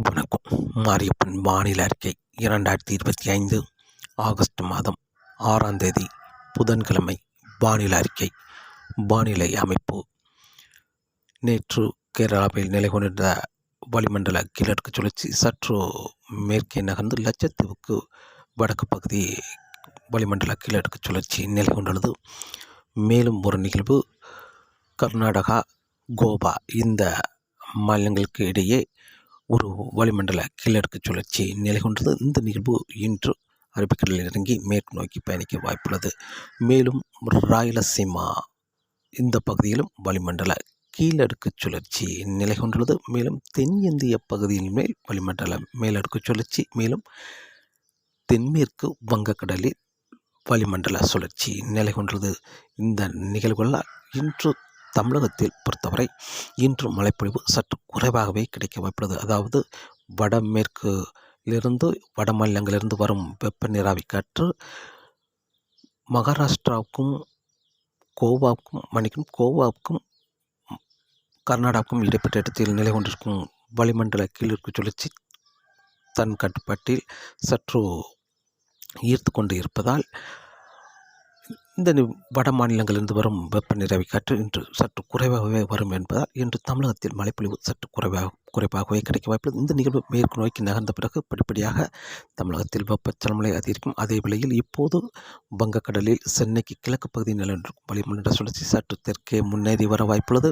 வணக்கம். மாரியப்பன் வானிலை அறிக்கை 2025 ஆகஸ்ட் மாதம் 6ஆம் தேதி புதன்கிழமை. வானிலை அறிக்கை. வானிலை அமைப்பு. நேற்று கேரளாவில் நிலை கொண்டிருந்த வளிமண்டல கீழடுக்கு சுழற்சி சற்று மேற்கே நகர்ந்து லட்சத்தீவுக்கு வடக்கு பகுதி வளிமண்டல கீழடுக்கு சுழற்சி நிலை கொண்டுள்ளது. மேலும் ஒரு நிகழ்வு கர்நாடகா, கோவா இந்த மாநிலங்களுக்கு இடையே ஒரு வளிமண்டல கீழடுக்கு சுழற்சி நிலை கொண்டது. இந்த நிகழ்வு இன்று அரபிக்கடலில் இறங்கி மேற்கு நோக்கி பயணிக்க வாய்ப்புள்ளது. மேலும் ராயலசீமா இந்த பகுதியிலும் வளிமண்டல கீழடுக்கு சுழற்சி நிலை கொண்டுள்ளது. மேலும் தென் இந்திய பகுதியின் மேல் வளிமண்டல மேலடுக்கு சுழற்சி, மேலும் தென்மேற்கு வங்கக்கடலில் வளிமண்டல சுழற்சி நிலை கொண்டுள்ளது. இந்த நிகழ்வுகளால் இன்று தமிழகத்தில் பொறுத்தவரை இன்று மழைப்பொழிவு சற்று குறைவாகவே கிடைக்க வாய்ப்புள்ளது. அதாவது வடமேற்கிலிருந்து வட மாநிலங்களிலிருந்து வரும் வெப்ப நீராவி காற்று மகாராஷ்டிராவுக்கும் கோவாவுக்கும் கர்நாடகாவுக்கும் இடைப்பட்ட இடத்தில் நிலை கொண்டிருக்கும் வளிமண்டல கீழடுக்கு சுழற்சி தன் கட்டுப்பாட்டில் சற்று ஈர்த்து கொண்டு இருப்பதால் இந்த வட மாநிலங்களிலிருந்து வரும் வெப்ப நீராவி காற்று இன்று சற்று குறைவாகவே வரும் என்பதால் இன்று தமிழகத்தில் மழைப்பொழிவு சற்று குறைவாகவே கிடைக்க வாய்ப்புள்ளது. இந்த நிகழ்வு மேற்கு நோக்கி நகர்ந்த பிறகு படிப்படியாக தமிழகத்தில் வெப்பச்சலமலை அதிகரிக்கும். அதே வேளையில் இப்போது வங்கக்கடலில் சென்னைக்கு கிழக்கு பகுதியில் நிலவிருக்கும் வளிமண்டல சுழற்சி சற்று தெற்கே முன்னேறி வர வாய்ப்புள்ளது.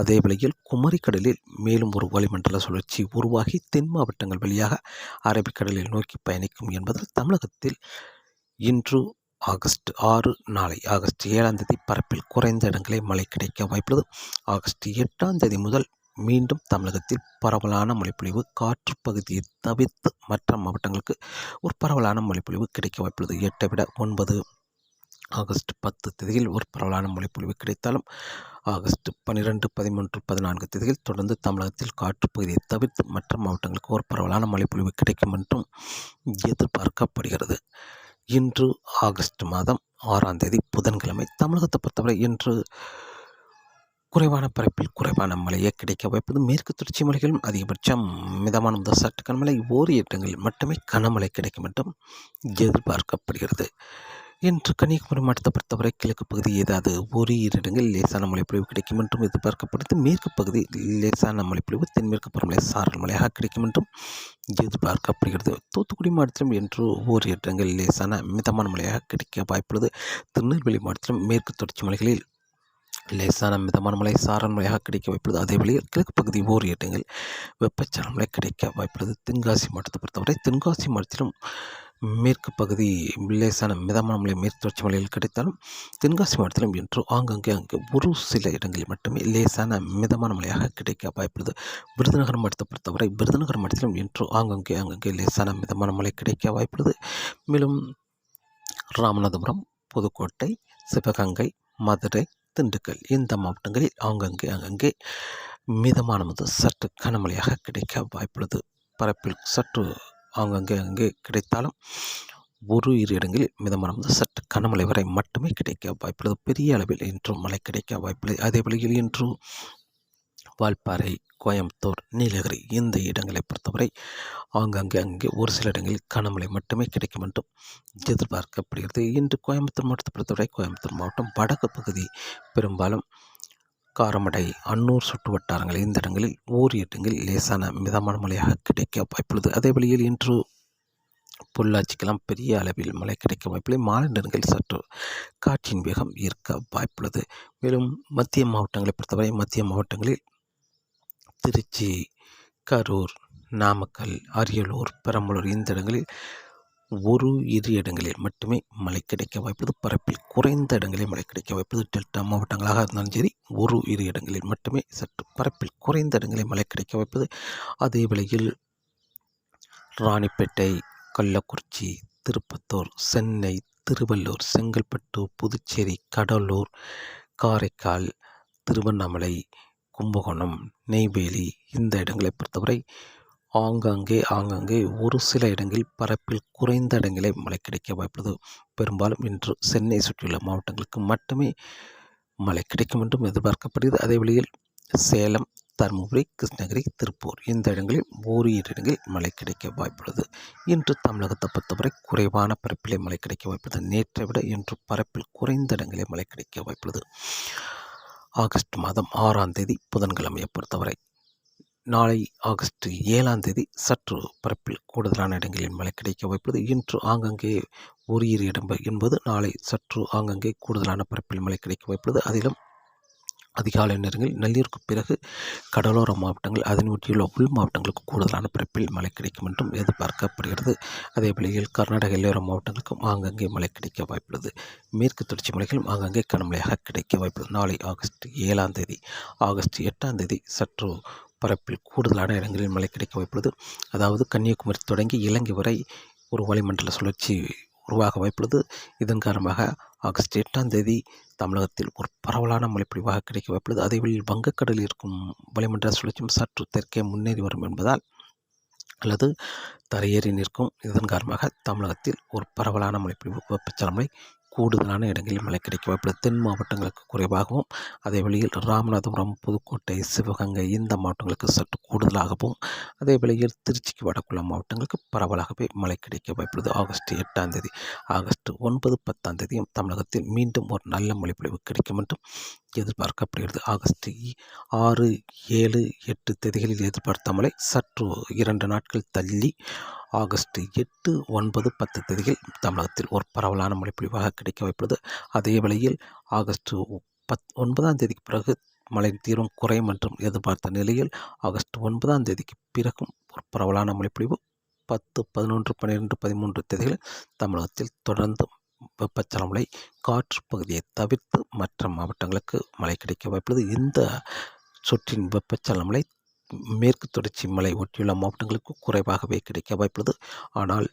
அதே வேளையில் குமரிக்கடலில் மேலும் ஒரு வளிமண்டல சுழற்சி உருவாகி தென் மாவட்டங்கள் வழியாக அரபிக்கடலில் நோக்கி பயணிக்கும் என்பதால் தமிழகத்தில் இன்று ஆகஸ்ட் 6 நாளை ஆகஸ்ட் 7ஆம் தேதி பரப்பில் குறைந்த இடங்களே மழை கிடைக்க வாய்ப்புள்ளது. ஆகஸ்ட் 8ஆம் தேதி முதல் மீண்டும் தமிழகத்தில் பரவலான மழைப்பொழிவு, காற்று பகுதியை தவிர்த்து மற்ற மாவட்டங்களுக்கு ஒரு பரவலான மழைப்பொழிவு கிடைக்க வாய்ப்புள்ளது. 8ஐ விட 9 ஆகஸ்ட் 10 தேதியில் ஒரு பரவலான மழைப்பொழிவு கிடைத்தாலும் ஆகஸ்ட் 12, 13, 14 தேதியில் தொடர்ந்து தமிழகத்தில் காற்று பகுதியை தவிர்த்து மற்ற மாவட்டங்களுக்கு ஒரு பரவலான மழைப்பொழிவு கிடைக்கும் என்றும் எதிர்பார்க்கப்படுகிறது. இன்று ஆகஸ்ட் மாதம் 6ஆம் தேதி புதன்கிழமை. தமிழகத்தை பொறுத்தவரை இன்று குறைவான பரப்பில் குறைவான மழையே கிடைக்க வாய்ப்பது. மேற்கு தொடர்ச்சி மலைகளும் அதிகபட்சம் மிதமான முதல் சற்று கனமழை, ஓரிரு இடங்களில் மட்டுமே கனமழை கிடைக்கும் என்றும் எதிர்பார்க்கப்படுகிறது. இன்று கன்னியாகுமரி மாவட்டத்தை பொறுத்தவரை கிழக்கு பகுதி ஏதாவது ஓரிரு இடங்களில் லேசான மழைப்பொழிவு கிடைக்கும் என்றும் எதிர்பார்க்கப்படுகிறது. மேற்கு பகுதி லேசான மழைப்பொழிவு, தென்மேற்கு பருவமழை சாரல் மழையாக கிடைக்கும் என்றும் எதிர்பார்க்கப்படுகிறது. தூத்துக்குடி மாவட்டத்திலும் இன்று ஓரிரு இடங்களில் லேசான மிதமான மழையாக கிடைக்க வாய்ப்புள்ளது. திருநெல்வேலி மாவட்டத்திலும் மேற்கு தொடர்ச்சி மலைகளில் லேசான மிதமான மழை சாரல் மழையாக கிடைக்க வாய்ப்புள்ளது. அதே வழியில் கிழக்கு பகுதி ஓரிரு இடங்களில் வெப்பச்சலன கிடைக்க வாய்ப்புள்ளது. தென்காசி மாவட்டத்தை பொறுத்தவரை தென்காசி மாவட்டத்திலும் மேற்கு பகுதி லேசான மிதமான மழை மேற்கு தொடர்ச்சி மலையில் கிடைத்தாலும் தென்காசி மாவட்டத்திலும் இன்று ஆங்காங்கே ஒரு சில இடங்களில் மட்டுமே லேசான மிதமான மழையாக கிடைக்க வாய்ப்புள்ளது. விருதுநகர் மாவட்டத்தை பொறுத்தவரை விருதுநகர் மாவட்டத்திலும் இன்று ஆங்காங்கே லேசான மிதமான மழை கிடைக்க வாய்ப்புள்ளது. மேலும் ராமநாதபுரம், புதுக்கோட்டை, சிவகங்கை, மதுரை, திண்டுக்கல் இந்த மாவட்டங்களில் ஆங்காங்கே மிதமான முதல் சற்று கனமழையாக கிடைக்க வாய்ப்புள்ளது. பரப்பில் சற்று ஆங்காங்கே கிடைத்தாலும் ஒரு இரு இடங்களில் மிதமான முதல் சற்று கனமழை வரை மட்டுமே கிடைக்க வாய்ப்புள்ளது. பெரிய அளவில் இன்று மழை கிடைக்க வாய்ப்புள்ளது. அதே வழியில் இன்று வால்பாறை, கோயம்புத்தூர், நீலகிரி இந்த இடங்களை பொறுத்தவரை ஆங்காங்கே ஒரு சில இடங்களில் கனமழை மட்டுமே கிடைக்கும் என்றும் எதிர்பார்க்கப்படுகிறது. இன்று கோயம்புத்தூர் மாவட்டத்தை பொறுத்தவரை கோயம்புத்தூர் மாவட்டம் வடக்கு பகுதி பெரும்பாலும் காரமடை, அன்னூர் சுற்று வட்டாரங்கள் இந்த இடங்களில் ஓரிரு இடங்களில் லேசான மிதமான மழையாக கிடைக்க வாய்ப்புள்ளது. அதே வழியில் இன்று பொள்ளாச்சிக்கெல்லாம் பெரிய அளவில் மழை கிடைக்க வாய்ப்பில்லை. மாலை நேரங்களில் சற்று காற்றின் வேகம் இருக்க வாய்ப்புள்ளது. மேலும் மத்திய மாவட்டங்களை பொறுத்தவரை மத்திய மாவட்டங்களில் திருச்சி, கரூர், நாமக்கல், அரியலூர், பெரம்பலூர் இந்த இடங்களில் ஒரு இரு இடங்களில் மட்டுமே மழை கிடைக்க வாய்ப்புள்ளது. பரப்பில் குறைந்த இடங்களில் மழை கிடைக்க வாய்ப்புள்ளது. டெல்டா மாவட்டங்களாக இருந்தாலும் சரி ஒரு இரு இடங்களில் மட்டுமே சற்று பரப்பில் குறைந்த இடங்களில் மழை கிடைக்க வாய்ப்புள்ளது. அதே வேளையில் ராணிப்பேட்டை, கள்ளக்குறிச்சி, திருப்பத்தூர், சென்னை, திருவள்ளூர், செங்கல்பட்டு, புதுச்சேரி, கடலூர், காரைக்கால், திருவண்ணாமலை, கும்பகோணம், நெய்வேலி இந்த இடங்களை பொறுத்தவரை ஆங்காங்கே ஒரு சில இடங்களில் பரப்பில் குறைந்த இடங்களே மழை கிடைக்க வாய்ப்புள்ளது. பெரும்பாலும் இன்று சென்னை சுற்றியுள்ள மாவட்டங்களுக்கு மட்டுமே மழை கிடைக்கும் என்றும் எதிர்பார்க்கப்படுகிறது. அதே வழியில் சேலம், தருமபுரி, கிருஷ்ணகிரி, திருப்பூர் இந்த இடங்களில் ஓரிரு இடங்களில் மழை கிடைக்க வாய்ப்புள்ளது. இன்று தமிழகத்தை பொறுத்தவரை குறைவான பரப்பிலே மழை கிடைக்க வாய்ப்புள்ளது. நேற்றை விட இன்று பரப்பில் குறைந்த இடங்களில் மழை கிடைக்க வாய்ப்புள்ளது. ஆகஸ்ட் மாதம் 6ஆம் தேதி புதன்கிழமையை பொறுத்தவரை நாளை ஆகஸ்ட் 7ஆம் தேதி சற்று பரப்பில் கூடுதலான இடங்களில் மழை கிடைக்க வாய்ப்புள்ளது. இன்று ஆங்கங்கே ஓரிரு இடம் என்பது நாளை சற்று ஆங்கங்கே கூடுதலான பரப்பில் மழை கிடைக்க வாய்ப்புள்ளது. அதிலும் அதிகாலை நேரங்களில் நள்ளிரவுக்கு பிறகு கடலோர மாவட்டங்கள் அதனை ஒட்டியுள்ள உள் மாவட்டங்களுக்கு கூடுதலான பரப்பில் மழை கிடைக்கும் என்றும் எதிர்பார்க்கப்படுகிறது. அதே வேளையில் கர்நாடக எல்லையோர மாவட்டங்களுக்கும் ஆங்கங்கே மழை கிடைக்க வாய்ப்புள்ளது. மேற்கு தொடர்ச்சி மலைகளும் ஆங்கங்கே கனமழையாக கிடைக்க வாய்ப்புள்ளது. நாளை ஆகஸ்ட் 7ஆம் தேதி ஆகஸ்ட் 8ஆம் தேதி சற்று பரப்பில் கூடுதலான இடங்களில் மழை கிடைக்க வாய்ப்புள்ளது. அதாவது கன்னியாகுமரி தொடங்கி இலங்கை வரை ஒரு வளிமண்டல சுழற்சி உருவாக வாய்ப்புள்ளது. இதன் காரணமாக ஆகஸ்ட் 8ஆம் தேதி தமிழகத்தில் ஒரு பரவலான மழைப்பொழிவாக கிடைக்க வாய்ப்புள்ளது. அதேவேளையில் வங்கக்கடலில் இருக்கும் வளிமண்டல சுழற்சியும் சற்று தெற்கே முன்னேறி வரும் என்பதால் அல்லது தரையேறி நிற்கும். இதன் காரணமாக தமிழகத்தில் ஒரு பரவலான மழைப்பொழிவு வெப்பச்சலன மழை கூடுதலான இடங்களில் மழை கிடைக்க வாய்ப்புள்ளது. தென் மாவட்டங்களுக்கு குறைவாகவும் அதே வேளையில் ராமநாதபுரம், புதுக்கோட்டை, சிவகங்கை இந்த மாவட்டங்களுக்கு சற்று கூடுதலாகவும் அதே வேளையில் திருச்சிக்கு வடக்குள்ள மாவட்டங்களுக்கு பரவலாகவே மழை கிடைக்க வாய்ப்புள்ளது. ஆகஸ்ட் 8ஆம் தேதி ஆகஸ்ட் 9, 10ஆம் தேதியும் தமிழகத்தில் மீண்டும் ஒரு நல்ல மழைப்பொழிவு கிடைக்கும் என்றும் எதிர்பார்க்கப்படுகிறது. ஆகஸ்ட் 6, 7, 8 தேதிகளில் எதிர்பார்த்த மழை சற்று 2 நாட்கள் தள்ளி ஆகஸ்ட் 8, 9, 10 தேதிகள் தமிழகத்தில் ஒரு பரவலான மழைப்பொழிவாக கிடைக்க வாய்ப்புள்ளது. அதே வேளையில் ஆகஸ்ட் 9ஆம் தேதிக்கு பிறகு மழை தீவிரம் குறையும் என்றும் எதிர்பார்த்த நிலையில் ஆகஸ்ட் 9ஆம் தேதிக்கு பிறகும் ஒரு பரவலான மழைப்பொழிவு 10, 11, 12, 13 தேதிகளில் தமிழகத்தில் தொடர்ந்து வெப்பச்சலன மழை காற்று பகுதியை தவிர்த்து மற்ற மாவட்டங்களுக்கு மழை கிடைக்க வாய்ப்புள்ளது. இந்த சுற்றின் வெப்பச்சலன மழை மேற்கு தொடர்ச்சி மலை ஒட்டியுள்ள மாவட்டங்களுக்கு குறைவாகவே கிடைக்க வாய்ப்புள்ளது. ஆனால்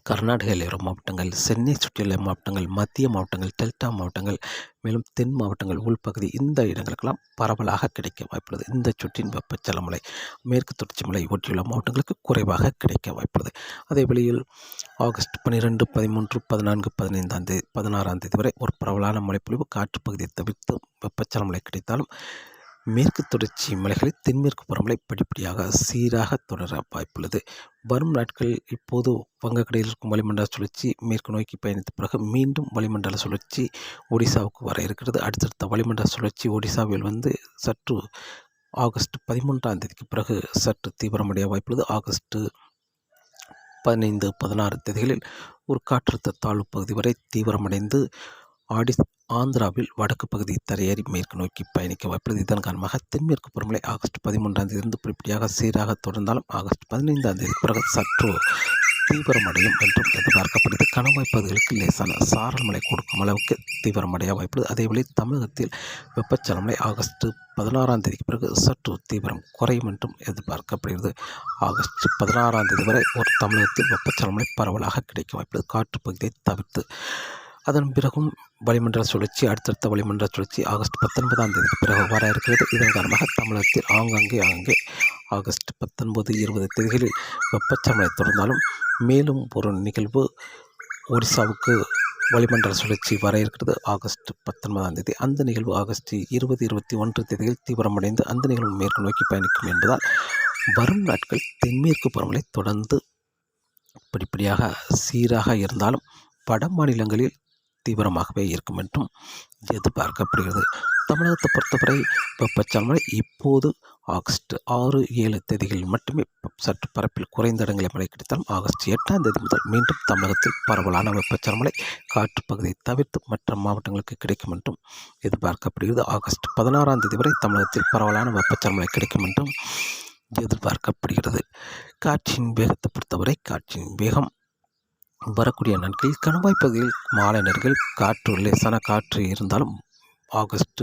கர்நாடக எல்லையோர மாவட்டங்கள், சென்னை சுற்றியுள்ள மாவட்டங்கள், மத்திய மாவட்டங்கள், டெல்டா மாவட்டங்கள், மேலும் தென் மாவட்டங்கள் உள்பகுதி இந்த இடங்களுக்கெல்லாம் பரவலாக கிடைக்க வாய்ப்புள்ளது. இந்த சுற்றின் வெப்பச்சலன மழை மேற்கு தொடர்ச்சி மலை ஒட்டியுள்ள மாவட்டங்களுக்கு குறைவாக கிடைக்க வாய்ப்புள்ளது. அதே வேளையில் ஆகஸ்ட் 12, 13, 14, 15ஆம் தேதி 16ஆம் தேதி வரை ஒரு பரவலான மழைப்பொழிவு காற்று பகுதியை தவிர்த்து வெப்பச்சலன மழை கிடைத்தாலும் மேற்கு தொடர்ச்சி மலைகளில் தென்மேற்கு பருவமழை படிப்படியாக சீராக தொடர வாய்ப்புள்ளது. வரும் நாட்கள் இப்போது வங்கக்கடலில் இருக்கும் வளிமண்டல சுழற்சி மேற்கு நோக்கி பயணித்த பிறகு மீண்டும் வளிமண்டல சுழற்சி ஒடிசாவுக்கு வர இருக்கிறது. அடுத்தடுத்த வளிமண்டல சுழற்சி ஒடிசாவில் சற்று ஆகஸ்ட் 13ஆம் தேதிக்கு பிறகு சற்று தீவிரமடைய வாய்ப்புள்ளது. ஆகஸ்ட் 15, 16 தேதிகளில் ஒரு காற்றழுத்த தாழ்வு பகுதி வரை தீவிரமடைந்து ஆந்திராவில் வடக்கு பகுதி தரையேறி மேற்கு நோக்கி பயணிக்க வாய்ப்புள்ளது. இதன் காரணமாக தென்மேற்கு பருவமழை ஆகஸ்ட் 13ஆம் தேதியிலிருந்து படிப்படியாக சீராக தொடர்ந்தாலும் ஆகஸ்ட் 15ஆம் தேதி பிறகு சற்று தீவிரமடையும் என்றும் எதிர்பார்க்கப்படுகிறது. கணவாய் பகுதிகளுக்கு லேசான சாரல் மழை கொடுக்கும் அளவுக்கு தீவிரமடைய வாய்ப்புள்ளது. அதேவேளை தமிழகத்தில் வெப்பச்சலன மழை ஆகஸ்ட் 16ஆம் தேதிக்கு பிறகு சற்று தீவிரம் குறையும் என்றும் எதிர்பார்க்கப்படுகிறது. ஆகஸ்ட் 16ஆம் தேதி வரை ஒரு தமிழகத்தில் வெப்பச்சலன மழை பரவலாக கிடைக்க வாய்ப்புள்ளது. காற்று பகுதியை தவிர்த்து அதன் பிறகும் வளிமண்டல சுழற்சி அடுத்தடுத்த வளிமண்டல சுழற்சி ஆகஸ்ட் 19ஆம் தேதிக்கு பிறகு வர இருக்கிறது. இதன் காரணமாக தமிழகத்தில் ஆங்காங்கே ஆகஸ்ட் 19, 20 தேதிகளில் வெப்பச்சலன மழை தொடர்ந்தாலும் மேலும் ஒரு நிகழ்வு ஒடிசாவுக்கு வளிமண்டல சுழற்சி வர இருக்கிறது ஆகஸ்ட் 19ஆம் தேதி. அந்த நிகழ்வு ஆகஸ்ட் 20, 21 தேதிகளில் தீவிரமடைந்து அந்த நிகழ்வு மேற்கு நோக்கி பயணிக்கும் என்பதால் வரும் நாட்கள் தென்மேற்கு பருவமழை தொடர்ந்து படிப்படியாக சீராக இருந்தாலும் வட மாநிலங்களில் தீவிரமாகவே இருக்கும் என்றும் எதிர்பார்க்கப்படுகிறது. தமிழகத்தை பொறுத்தவரை வெப்பச்சலன மழை இப்போது ஆகஸ்ட் 6, 7 தேதிகளில் மட்டுமே சற்று பரப்பில் குறைந்த இடங்களில் மழை கிடைத்தாலும் ஆகஸ்ட் 8ஆம் தேதி முதல் மீண்டும் தமிழகத்தில் பரவலான வெப்பச்சலன மழை காற்று பகுதியை தவிர்த்து மற்ற மாவட்டங்களுக்கு கிடைக்கும் என்றும் எதிர்பார்க்கப்படுகிறது. ஆகஸ்ட் 16ஆம் தேதி வரை தமிழகத்தில் பரவலான வெப்பச்சலன மழை கிடைக்கும் என்றும் எதிர்பார்க்கப்படுகிறது. காற்றின் வேகத்தை பொறுத்தவரை காற்றின் வேகம் வரக்கூடிய நாட்களில் கணவாய் பகுதியில் மாலை நேரங்களில் காற்று லேசான காற்று இருந்தாலும் ஆகஸ்ட்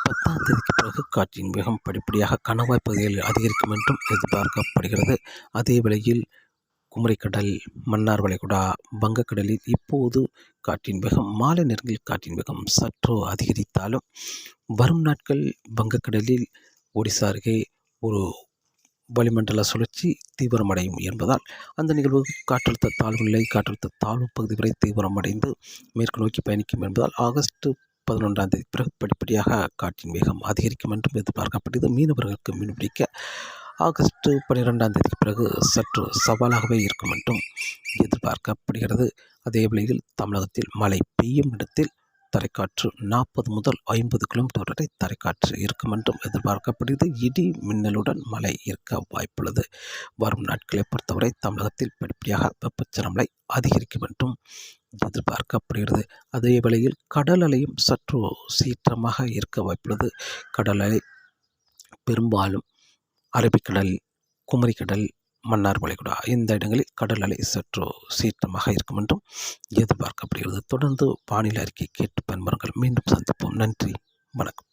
10ஆம் தேதிக்கு பிறகு காற்றின் வேகம் படிப்படியாக கணவாய் பகுதியில் அதிகரிக்கும் என்றும் எதிர்பார்க்கப்படுகிறது. அதே வேளையில் குமரிக்கடல், மன்னார் வளைகுடா, வங்கக்கடலில் இப்போது காற்றின் வேகம் மாலை நேரங்களில் காற்றின் வேகம் சற்று அதிகரித்தாலும் வரும் நாட்கள் வங்கக்கடலில் ஒடிசா அருகே ஒரு வளிமண்டல சுழற்சி தீவிரமடையும் என்பதால் அந்த நிகழ்வு காற்றழுத்த தாழ்வு நிலை காற்றழுத்த தாழ்வு பகுதி வரை தீவிரமடைந்து மேற்கு நோக்கி பயணிக்கும் என்பதால் ஆகஸ்ட் 11ஆம் தேதி பிறகு படிப்படியாக காற்றின் வேகம் அதிகரிக்கும் என்றும் எதிர்பார்க்கப்படுகிறது. மீனவர்களுக்கு மீன்பிடிக்க ஆகஸ்ட் 12ஆம் தேதிக்கு பிறகு சற்று சவாலாகவே இருக்கும் என்றும் எதிர்பார்க்கப்படுகிறது. அதே வேளையில் தமிழகத்தில் மழை பெய்யும் இடத்தில் தரைக்காற்று 40 முதல் 50 கிலோமீட்டர் வரை தரைக்காற்று இருக்கும் என்றும் எதிர்பார்க்கப்படுகிறது. இடி மின்னலுடன் மழை இருக்க வாய்ப்புள்ளது. வரும் நாட்களை பொறுத்தவரை தமிழகத்தில் படிப்படியாக வெப்பச்சலன அதிகரிக்கும் என்றும் எதிர்பார்க்கப்படுகிறது. அதே வேளையில் கடல் அலையும் சற்று சீற்றமாக இருக்க வாய்ப்புள்ளது. கடல் அலை பெரும்பாலும் அரபிக்கடல், குமரிக்கடல், மன்னார் வளைகுடா இந்த இடங்களில் கடல் அலை சற்று சீற்றமாக இருக்கும் என்றும் எதிர்பார்க்கப்படுகிறது. தொடர்ந்து வானிலை அறிக்கை கேட்டு பயன்பெறுங்கள். மீண்டும் சந்திப்போம். நன்றி, வணக்கம்.